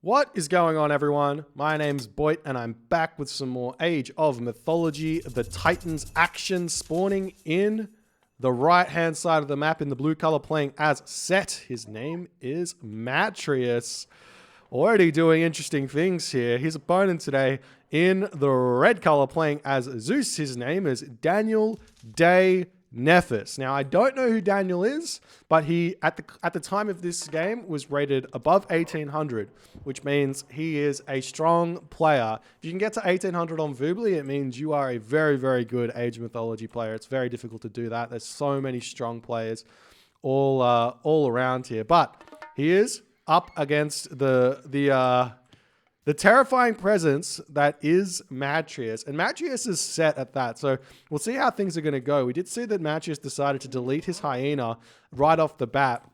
What is going on, everyone? My name's Boit, and I'm back with some more Age of Mythology. The Titans action spawning in the right-hand side of the map in the blue color, playing as Set. His name is Matreiuss. Already doing interesting things here. His opponent today in the red color, playing as Zeus. His name is Daneil. Now, I don't know who Daneil is, but he, at the time of this game, was rated above 1800, which means he is a strong player. If you can get to 1800 on Voobly, it means you are a very, very good Age of Mythology player. It's very difficult to do that. There's so many strong players all around here, but he is up against the terrifying presence that is Matreiuss. And Matreiuss is set at that. So we'll see how things are going to go. We did see that Matreiuss decided to delete his hyena right off the bat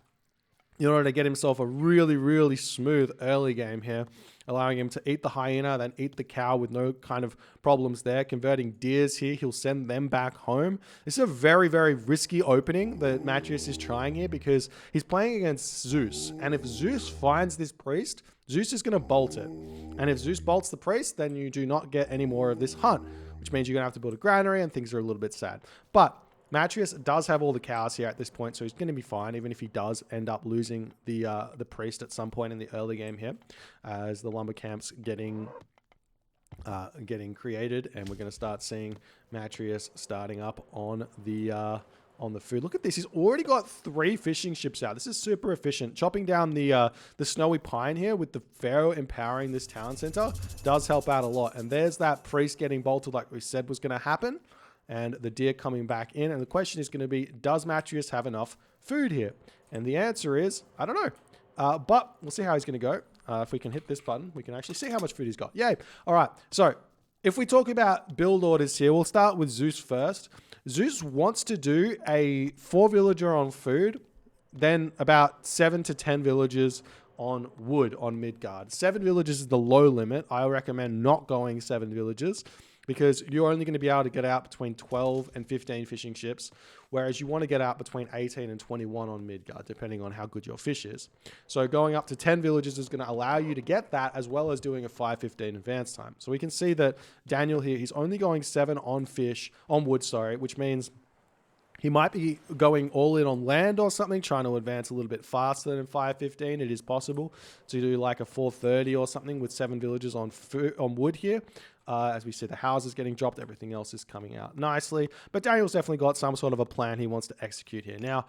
in order to get himself a really, really smooth early game here, allowing him to eat the hyena, then eat the cow with no kind of problems there. Converting deers here, he'll send them back home. This is a very, very risky opening that Matreiuss is trying here because he's playing against Zeus. And if Zeus finds this priest, Zeus is going to bolt it. And if Zeus bolts the priest, then you do not get any more of this hunt, which means you're going to have to build a granary and things are a little bit sad. But Matreiuss does have all the cows here at this point, so he's going to be fine, even if he does end up losing the priest at some point in the early game here, as the lumber camp's getting created, and we're going to start seeing Matreiuss starting up on the food. Look at this. He's already got 3 fishing ships out. This is super efficient. Chopping down the snowy pine here with the pharaoh empowering this town center does help out a lot. And there's that priest getting bolted like we said was going to happen, and the deer coming back in. And the question is going to be, does Matreiuss have enough food here? And the answer is, I don't know. But we'll see how he's going to go. If we can hit this button, we can actually see how much food he's got. Yay. All right. So if we talk about build orders here, we'll start with Zeus first. Zeus wants to do a 4 villager on food, then about 7 to 10 villagers on wood on Midgard. 7 villagers is the low limit. I recommend not going 7 villagers because you're only going to be able to get out between 12 and 15 fishing ships, whereas you want to get out between 18 and 21 on Midgard, depending on how good your fish is. So going up to 10 villages is going to allow you to get that, as well as doing a 5:15 advance time. So we can see that Daneil here, he's only going 7 on wood, which means he might be going all in on land or something, trying to advance a little bit faster than 5:15. It is possible to do like a 4:30 or something with 7 villages on wood here. As we see, the houses getting dropped, everything else is coming out nicely. But Daneil's definitely got some sort of a plan he wants to execute here. Now,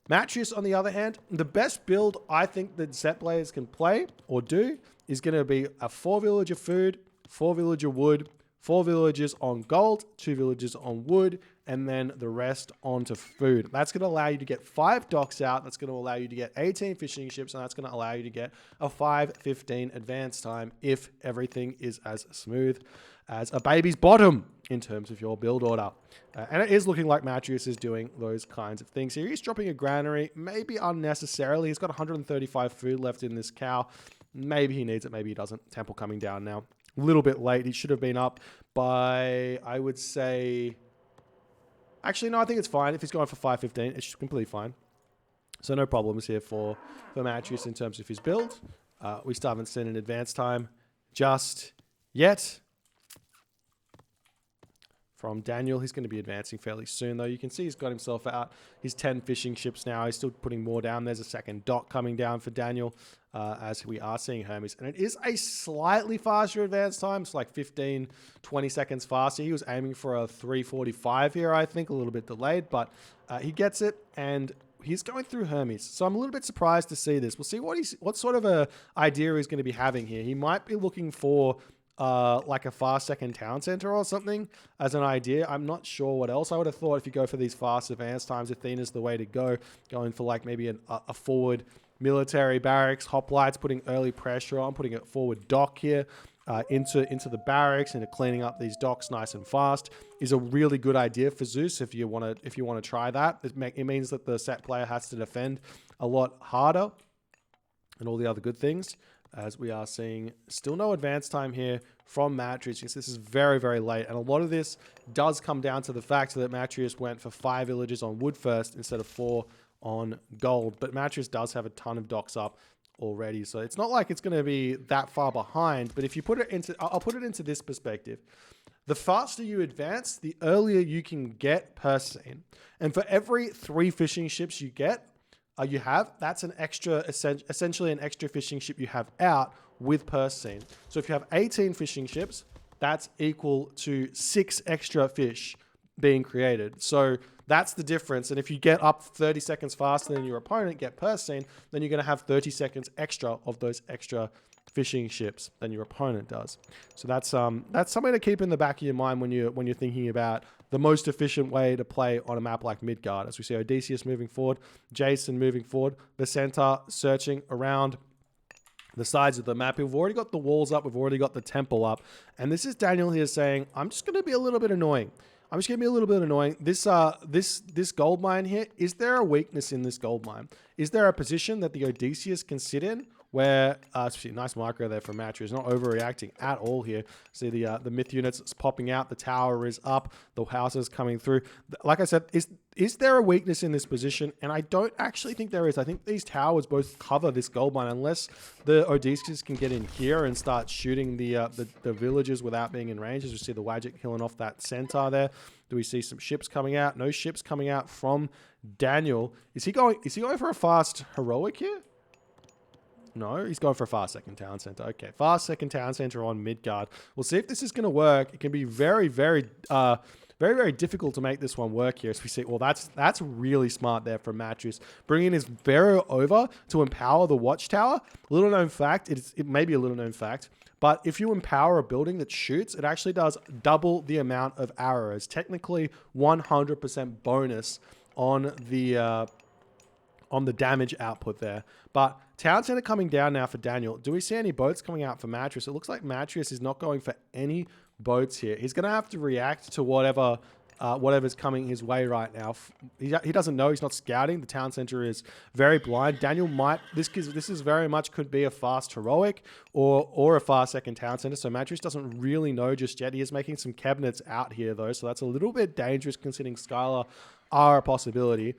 Matreiuss, on the other hand, the best build I think that set players can play or do is going to be a 4 villager food, 4 villager wood, 4 villagers on gold, 2 villagers on wood, and then the rest onto food. That's going to allow you to get 5 docks out. That's going to allow you to get 18 fishing ships, and that's going to allow you to get a 5:15 advance time if everything is as smooth as a baby's bottom in terms of your build order. And it is looking like Matreiuss is doing those kinds of things here. He's dropping a granary, maybe unnecessarily. He's got 135 food left in this cow. Maybe he needs it, maybe he doesn't. Temple coming down now. A little bit late. He should have been up by, I would say... Actually, no, I think it's fine. If he's going for 5:15, it's completely fine. So no problems here for Matreiuss in terms of his build. We still haven't seen an advance time just yet. From Daneil, he's going to be advancing fairly soon, though. You can see he's got himself out his 10 fishing ships now. He's still putting more down. There's a second dock coming down for Daneil, as we are seeing Hermes. And it is a slightly faster advance time. It's like 15, 20 seconds faster. He was aiming for a 3:45 here, I think, a little bit delayed, but he gets it, and he's going through Hermes. So I'm a little bit surprised to see this. We'll see what sort of a idea he's going to be having here. He might be looking for like a fast second town center or something as an idea. I'm not sure what else. I would have thought if you go for these fast advance times, Athena's the way to go. Going for like maybe a forward military barracks, hoplites, putting early pressure on, putting a forward dock here into the barracks, into cleaning up these docks nice and fast is a really good idea for Zeus if you want to try that. It means that the set player has to defend a lot harder and all the other good things. As we are seeing still no advance time here from Matreiuss. This is very, very late. And a lot of this does come down to the fact that Matreiuss went for 5 villages on wood first instead of 4 on gold. But Matreiuss does have a ton of docks up already. So it's not like it's going to be that far behind. But if you put it into, I'll put it into this perspective. The faster you advance, the earlier you can get per scene. And for every 3 fishing ships you get, that's an extra, essentially an extra fishing ship you have out with per scene. So if you have 18 fishing ships, that's equal to 6 extra fish being created. So that's the difference. And if you get up 30 seconds faster than your opponent, get per scene, then you're going to have 30 seconds extra of those extra fishing ships than your opponent does. So that's something to keep in the back of your mind when you're thinking about the most efficient way to play on a map like Midgard. As we see Odysseus moving forward, Jason moving forward, the center searching around the sides of the map. We've already got the walls up, we've already got the temple up, and this is Daneil here saying, I'm just going to be a little bit annoying. This gold mine here, is there a weakness in this gold mine? Is there a position that the Odysseus can sit in where, nice micro there from Matreiuss, not overreacting at all here. See the myth units popping out, the tower is up, the houses coming through. Like I said, is there a weakness in this position? And I don't actually think there is. I think these towers both cover this gold mine unless the Odysseus can get in here and start shooting the villagers without being in range. As we see the Wadjet killing off that centaur there. Do we see some ships coming out? No ships coming out from Daneil. Is he going for a fast heroic here? No, he's going for a fast second town center. Okay, fast second town center on Midgard. We'll see if this is going to work. It can be very, very difficult to make this one work here. As we see, well, that's really smart there from Matreiuss. Bringing his Vero over to empower the watchtower. Little known fact, it may be a little known fact, but if you empower a building that shoots, it actually does double the amount of arrows. Technically, 100% bonus on the damage output there. But town center coming down now for Daneil. Do we see any boats coming out for Matreiuss? It looks like Matreiuss is not going for any boats here. He's going to have to react to whatever's coming his way right now. He doesn't know. He's not scouting. The town center is very blind. Daneil might... This is very much could be a fast heroic or a fast second town center. So Matreiuss doesn't really know just yet. He is making some cabinets out here, though. So that's a little bit dangerous considering Skylar are a possibility.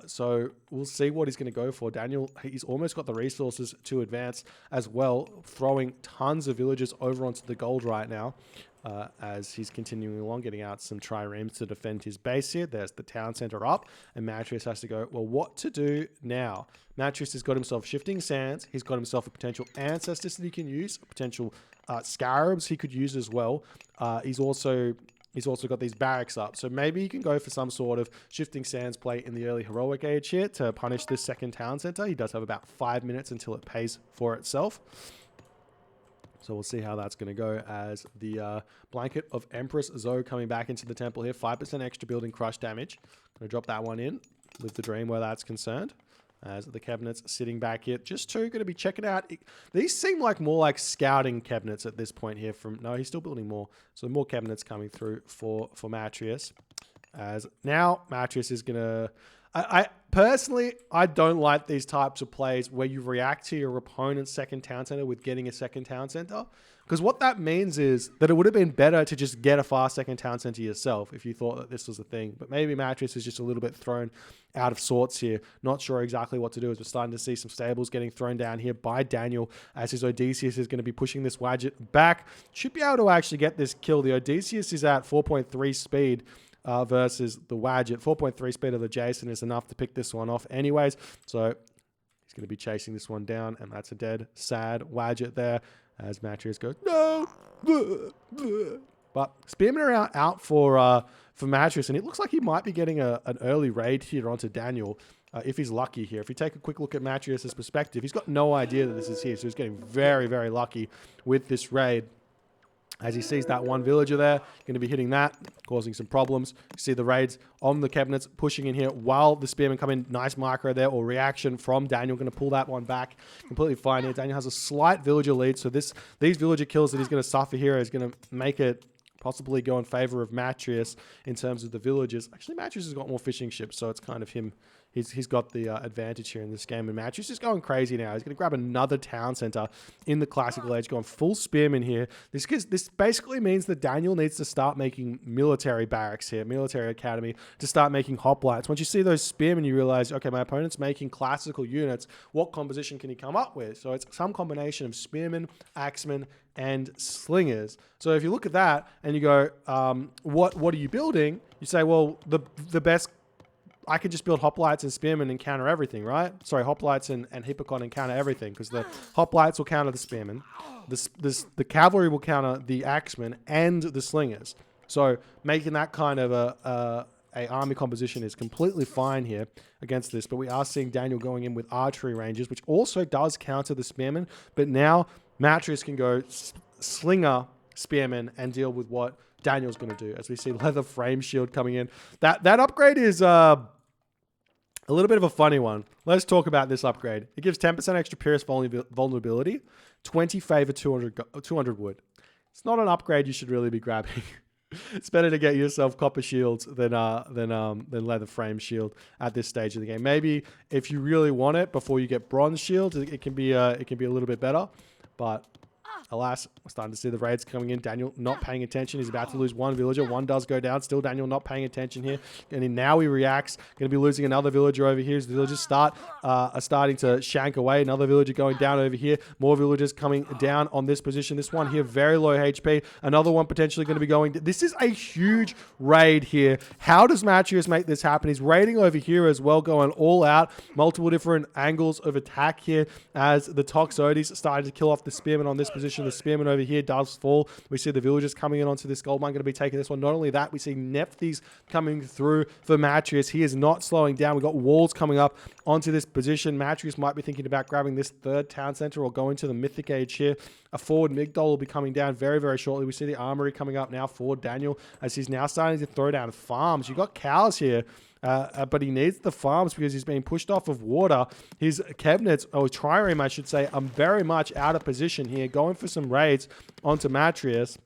So we'll see what he's going to go for. Daneil, he's almost got the resources to advance as well, throwing tons of villagers over onto the gold right now as he's continuing along, getting out some triremes to defend his base here. There's the town center up, and Matreiuss has to go, well, what to do now? Matreiuss has got himself shifting sands. He's got himself a potential ancestors that he can use, a potential scarabs he could use as well. He's also got these barracks up. So maybe he can go for some sort of shifting sands play in the early heroic age here to punish this second town center. He does have about 5 minutes until it pays for itself. So we'll see how that's going to go as the blanket of Empress Zoe coming back into the temple here. 5% extra building crush damage. Going to drop that one in with the dream where that's concerned. As the cabinets sitting back here. Just 2 going to be checking out. These seem like more like scouting cabinets at this point here. No, he's still building more. So more cabinets coming through for Matreiuss. As now Matreiuss is going to... I personally, I don't like these types of plays where you react to your opponent's second town center with getting a second town center. Because what that means is that it would have been better to just get a fast second town center yourself if you thought that this was a thing. But maybe Matreiuss is just a little bit thrown out of sorts here. Not sure exactly what to do as we're starting to see some stables getting thrown down here by Daneil as his Odysseus is going to be pushing this Wadjet back. Should be able to actually get this kill. The Odysseus is at 4.3 speed. Versus the Wadjet. 4.3 speed of the Jason is enough to pick this one off anyways. So he's going to be chasing this one down, and that's a dead, sad Wadjet there as Matreiuss goes, no! But Spearmen are out for Matreiuss, and it looks like he might be getting an early raid here onto Daneil. If he's lucky here. If you take a quick look at Matreiuss' perspective, he's got no idea that this is here, so he's getting very, very lucky with this raid. As he sees that one villager there, going to be hitting that, causing some problems. You see the raids on the cabinets pushing in here while the spearmen come in. Nice micro there, or reaction from Daneil. Going to pull that one back completely fine here. Daneil has a slight villager lead, so these villager kills that he's going to suffer here is going to make it possibly go in favor of Matreiuss in terms of the villagers. Actually, Matreiuss has got more fishing ships, so it's kind of him he's got the advantage here in this game. And Matreiuss is going crazy now. He's going to grab another town center in the classical age, going full spearman here. This basically means that Daneil needs to start making military barracks here, military academy, to start making hoplites. Once you see those spearmen, you realize, okay, my opponent's making classical units. What composition can he come up with? So it's some combination of spearmen, axemen, and slingers. So if you look at that and you go, what are you building? You say, well, the best, I could just build hoplites and spearmen and counter everything, right? Sorry, hoplites and hippocon and counter everything, because the hoplites will counter the spearmen, the cavalry will counter the axemen and the slingers. So making that kind of a army composition is completely fine here against this. But we are seeing Daneil going in with archery ranges, which also does counter the spearmen. But now Matreiuss can go slinger spearmen and deal with what Daneil's going to do, as we see leather frame shield coming in. That upgrade is a little bit of a funny one. Let's talk about this upgrade. It gives 10% extra pierce vulnerability, 20 favor, 200 wood. It's not an upgrade you should really be grabbing. It's better to get yourself copper shields than leather frame shield at this stage of the game. Maybe if you really want it before you get bronze shields, it can be a little bit better, but alas, we're starting to see the raids coming in. Daneil not paying attention. He's about to lose one villager. One does go down. Still Daneil not paying attention here. And now he reacts. Going to be losing another villager over here as the villagers are starting to shank away. Another villager going down over here. More villagers coming down on this position. This one here, very low HP. Another one potentially going to be going. This is a huge raid here. How does Matreiuss make this happen? He's raiding over here as well, going all out. Multiple different angles of attack here as the Toxotes started to kill off the spearmen on this position. The spearman over here does fall. We see the villagers coming in onto this gold mine, going to be taking this one. Not only that, we see Nephthys coming through for Matreiuss. He is not slowing down. We've got walls coming up onto this position. Matreiuss might be thinking about grabbing this third town center or going to the Mythic age here. A forward Migdol will be coming down very, very shortly. We see the armory coming up now for Daneil as he's now starting to throw down farms. You've got cows here. But he needs the farms because he's being pushed off of water. His cabinets, or trireme, I should say, are very much out of position here. Going for some raids onto Matreiuss,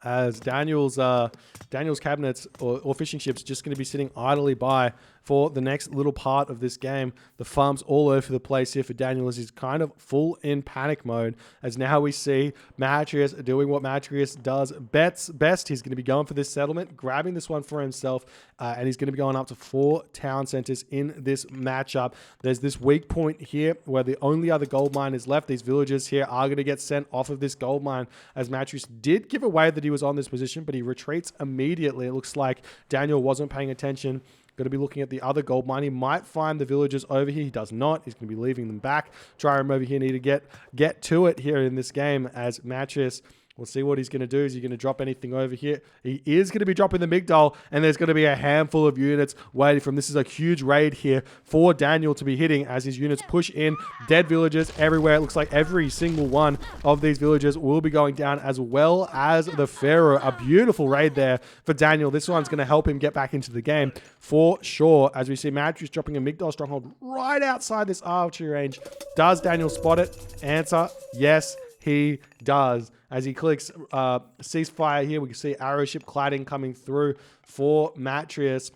as Daneil's cabinets or fishing ships just going to be sitting idly by for the next little part of this game. The farms all over the place here for Daneil as he's kind of full in panic mode, as now we see Matreiuss doing what Matreiuss does best. He's going to be going for this settlement, grabbing this one for himself, and he's going to be going up to 4 town centers in this matchup. There's this weak point here where the only other gold mine is left. These villagers here are going to get sent off of this gold mine, as Matreiuss did give away that he was on this position, but he retreats immediately. It looks like Daneil wasn't paying attention. Going to be looking at the other gold mine. He might find the villagers over here. He does not. He's going to be leaving them back. Trireme over here need to get to it here in this game, as Matreiuss, we'll see what he's going to do. Is he going to drop anything over here? He is going to be dropping the Migdol, and there's going to be a handful of units waiting for him. This is a huge raid here for Daneil to be hitting as his units push in. Dead villagers everywhere. It looks like every single one of these villagers will be going down, as well as the Pharaoh. A beautiful raid there for Daneil. This one's going to help him get back into the game for sure, as we see Matreiuss dropping a Migdol stronghold right outside this archery range. Does Daneil spot it? Answer, yes, he does. As he clicks ceasefire here, we can see arrow ship cladding coming through for Matreiuss,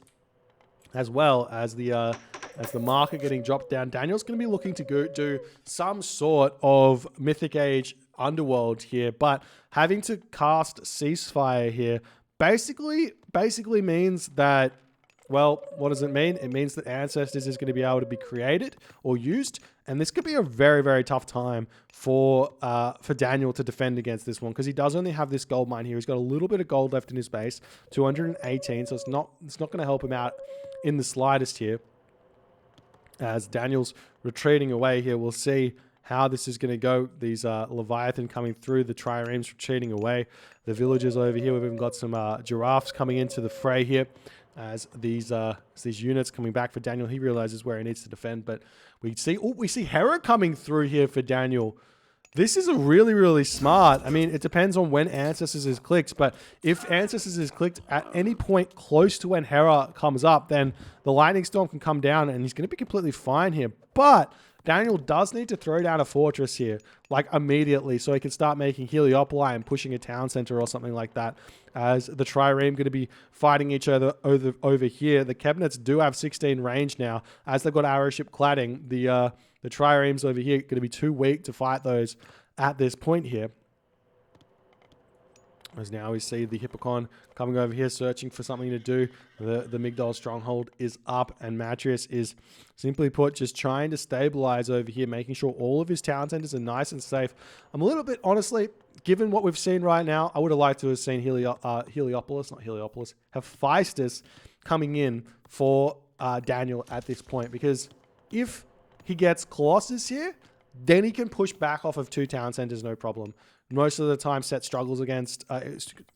as well as the marker getting dropped down. Daneil's going to be looking to go do some sort of Mythic Age Underworld here, but having to cast ceasefire here basically means that, well, what does it mean? It means that Ancestors is going to be able to be created or used, and this could be a very, very tough time for Daneil to defend against this one, because he does only have this gold mine here. He's got a little bit of gold left in his base, 218, so it's not going to help him out in the slightest here. As Daneil's retreating away here, we'll see how this is going to go. These Leviathan coming through, the triremes retreating away, the villagers over here. We've even got some giraffes coming into the fray here, as these units coming back for Daneil. He realizes where he needs to defend, but we see Hera coming through here for Daneil. This is a really, really smart. I mean, it depends on when Ancestors is clicked, but if Ancestors is clicked at any point close to when Hera comes up, then the Lightning Storm can come down and he's going to be completely fine here. But Daneil does need to throw down a fortress here, like immediately, so he can start making Heliopoli and pushing a town center or something like that. As the Trireme going to be fighting each other over here. The Cabinets do have 16 range now, as they've got arrow ship cladding. The Triremes over here going to be too weak to fight those at this point here. As now we see the Hippocon coming over here, searching for something to do. The Migdol stronghold is up, and Matreiuss is, simply put, just trying to stabilize over here, making sure all of his town centers are nice and safe. I'm a little bit, honestly, given what we've seen right now, I would have liked to have seen Hephaestus coming in for Daneil at this point, because if he gets Colossus here, then he can push back off of 2 town centers, no problem. Most of the time, Set struggles against.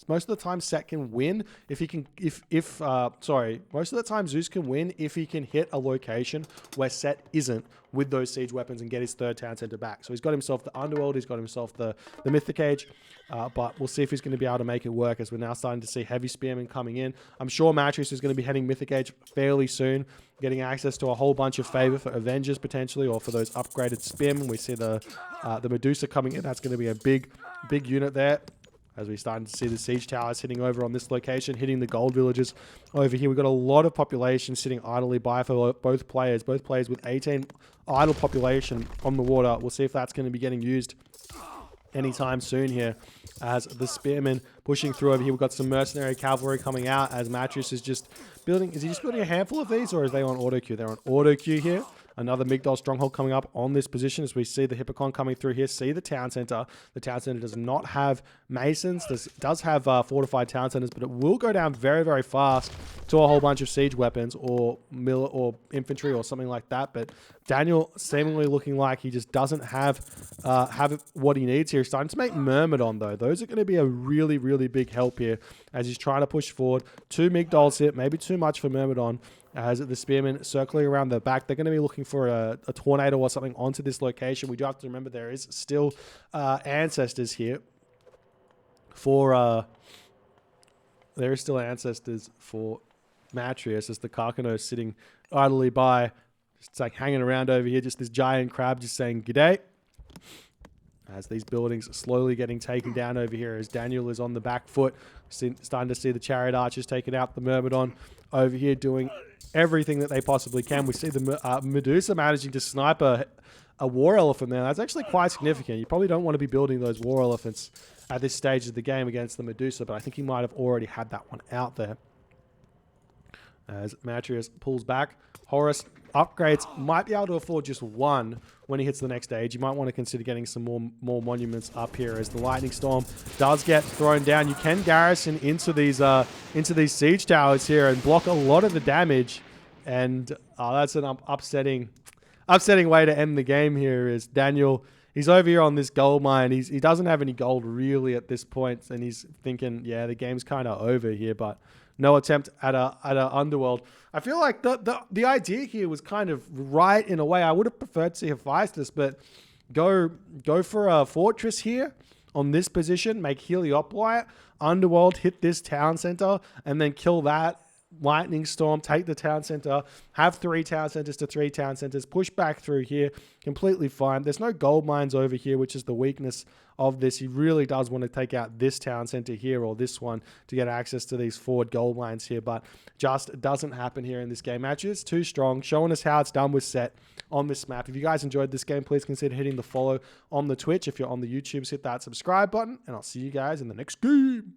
Most of the time, Set can win if he can. Most of the time, Zeus can win if he can hit a location where Set isn't with those siege weapons and get his 3rd town center back. So he's got himself the Underworld. He's got himself the Mythic Age. But we'll see if he's going to be able to make it work, as we're now starting to see heavy spearmen coming in. I'm sure Matreiuss is going to be heading Mythic Age fairly soon, getting access to a whole bunch of favor for Avengers potentially, or for those upgraded spearmen. We see the Medusa coming in. That's going to be a big unit there, as we're starting to see the siege towers hitting over on this location, hitting the gold villages over here. We've got a lot of population sitting idly by for both players with 18 idle population on the water. We'll see if that's going to be getting used anytime soon here, as the spearmen pushing through over here. We've got some mercenary cavalry coming out, as Matreiuss is just building. Is he just building a handful of these, or is they on auto queue? They're on auto queue here. Another Migdol stronghold coming up on this position, as we see the Hippocon coming through here. See the town center. The town center does not have masons. This does have fortified town centers, but it will go down very, very fast to a whole bunch of siege weapons or infantry or something like that. But Daneil seemingly looking like he just doesn't have what he needs here. He's starting to make Myrmidon, though. Those are going to be a really, really big help here, as he's trying to push forward. 2 Migdols hit, maybe too much for Myrmidon. As the spearmen circling around the back, they're going to be looking for a tornado or something onto this location. We do have to remember there is still ancestors here for there is still ancestors for Matreiuss, as the Carcanos sitting idly by, just like hanging around over here. Just this giant crab just saying g'day, as these buildings are slowly getting taken down over here, as Daneil is on the back foot. Starting to see the chariot archers taking out the Myrmidon over here, doing everything that they possibly can. We see the Medusa managing to snipe a war elephant there. That's actually quite significant. You probably don't want to be building those war elephants at this stage of the game against the Medusa, but I think he might have already had that one out there. As Matreiuss pulls back, Horus upgrades, might be able to afford just 1 when he hits the next stage. You might want to consider getting some more monuments up here, as the lightning storm does get thrown down. You can garrison into these siege towers here and block a lot of the damage, and that's an upsetting way to end the game here. Is Daneil, he's over here on this gold mine. He doesn't have any gold really at this point, and he's thinking, yeah, the game's kind of over here, but no attempt at a underworld. I feel like the idea here was kind of right in a way. I would have preferred to see Hephaestus, but go for a fortress here on this position, make Heliopoli, underworld, hit this town center, and then kill that lightning storm, take the town center, have 3 town centers to 3 town centers, push back through here, completely fine. There's no gold mines over here, which is the weakness of this. He really does want to take out this town center here, or this one, to get access to these forward gold mines here, but just doesn't happen here in this game. Matreiuss too strong, showing us how it's done with Set on this map. If you guys enjoyed this game, please consider hitting the follow on the Twitch. If you're on the YouTubes, hit that subscribe button, and I'll see you guys in the next game.